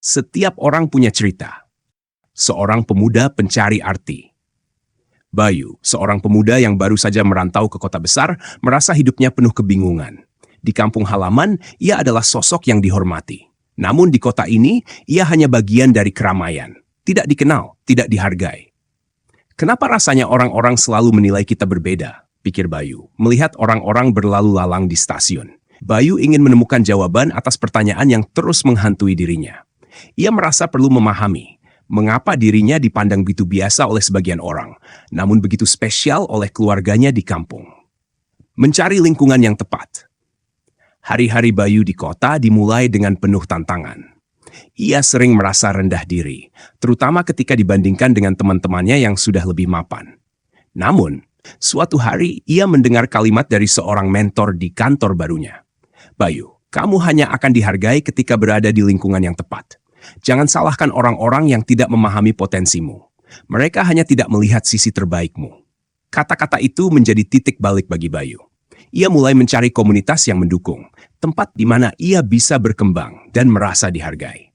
Setiap orang punya cerita. Seorang pemuda pencari arti. Bayu, seorang pemuda yang baru saja merantau ke kota besar, merasa hidupnya penuh kebingungan. Di kampung halaman, ia adalah sosok yang dihormati. Namun di kota ini, ia hanya bagian dari keramaian. Tidak dikenal, tidak dihargai. Kenapa rasanya orang-orang selalu menilai kita berbeda? Pikir Bayu, melihat orang-orang berlalu lalang di stasiun. Bayu ingin menemukan jawaban atas pertanyaan yang terus menghantui dirinya. Ia merasa perlu memahami mengapa dirinya dipandang begitu biasa oleh sebagian orang, namun begitu spesial oleh keluarganya di kampung. Mencari lingkungan yang tepat. Hari-hari Bayu di kota dimulai dengan penuh tantangan. Ia sering merasa rendah diri, terutama ketika dibandingkan dengan teman-temannya yang sudah lebih mapan. Namun, suatu hari ia mendengar kalimat dari seorang mentor di kantor barunya. Bayu, kamu hanya akan dihargai ketika berada di lingkungan yang tepat. Jangan salahkan orang-orang yang tidak memahami potensimu. Mereka hanya tidak melihat sisi terbaikmu. Kata-kata itu menjadi titik balik bagi Bayu. Ia mulai mencari komunitas yang mendukung, tempat di mana ia bisa berkembang dan merasa dihargai.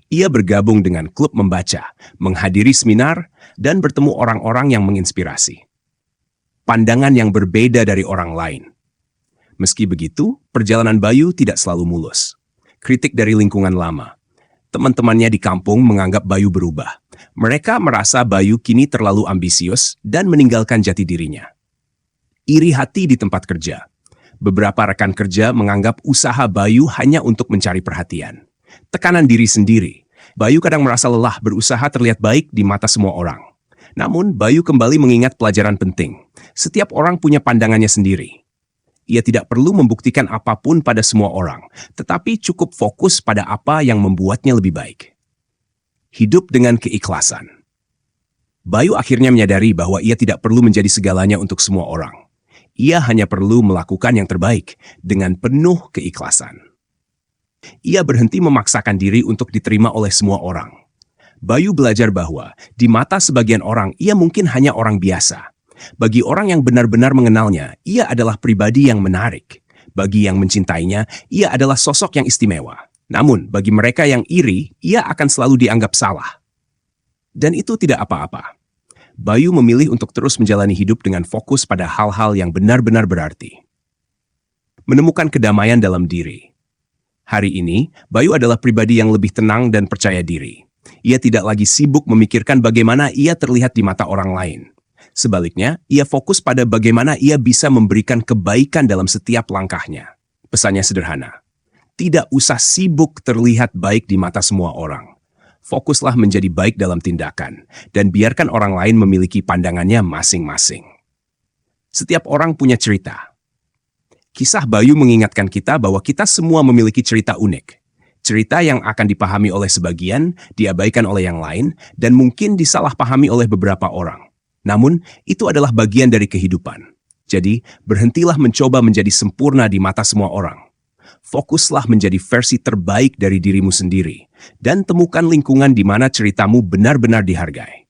Ia bergabung dengan klub membaca, menghadiri seminar, dan bertemu orang-orang yang menginspirasi. Pandangan yang berbeda dari orang lain. Meski begitu, perjalanan Bayu tidak selalu mulus. Kritik dari lingkungan lama. Teman-temannya di kampung menganggap Bayu berubah. Mereka merasa Bayu kini terlalu ambisius dan meninggalkan jati dirinya. Iri hati di tempat kerja. Beberapa rekan kerja menganggap usaha Bayu hanya untuk mencari perhatian. Tekanan diri sendiri. Bayu kadang merasa lelah berusaha terlihat baik di mata semua orang. Namun, Bayu kembali mengingat pelajaran penting. Setiap orang punya pandangannya sendiri. Ia tidak perlu membuktikan apapun pada semua orang, tetapi cukup fokus pada apa yang membuatnya lebih baik. Hidup dengan keikhlasan. Bayu akhirnya menyadari bahwa ia tidak perlu menjadi segalanya untuk semua orang. Ia hanya perlu melakukan yang terbaik dengan penuh keikhlasan. Ia berhenti memaksakan diri untuk diterima oleh semua orang. Bayu belajar bahwa di mata sebagian orang ia mungkin hanya orang biasa. Bagi orang yang benar-benar mengenalnya, ia adalah pribadi yang menarik. Bagi yang mencintainya, ia adalah sosok yang istimewa. Namun, bagi mereka yang iri, ia akan selalu dianggap salah. Dan itu tidak apa-apa. Bayu memilih untuk terus menjalani hidup dengan fokus pada hal-hal yang benar-benar berarti. Menemukan kedamaian dalam diri. Hari ini, Bayu adalah pribadi yang lebih tenang dan percaya diri. Ia tidak lagi sibuk memikirkan bagaimana ia terlihat di mata orang lain. Sebaliknya, ia fokus pada bagaimana ia bisa memberikan kebaikan dalam setiap langkahnya. Pesannya sederhana. Tidak usah sibuk terlihat baik di mata semua orang. Fokuslah menjadi baik dalam tindakan, dan biarkan orang lain memiliki pandangannya masing-masing. Setiap orang punya cerita. Kisah Bayu mengingatkan kita bahwa kita semua memiliki cerita unik. Cerita yang akan dipahami oleh sebagian, diabaikan oleh yang lain, dan mungkin disalahpahami oleh beberapa orang. Namun, itu adalah bagian dari kehidupan. Jadi, berhentilah mencoba menjadi sempurna di mata semua orang. Fokuslah menjadi versi terbaik dari dirimu sendiri, dan temukan lingkungan di mana ceritamu benar-benar dihargai.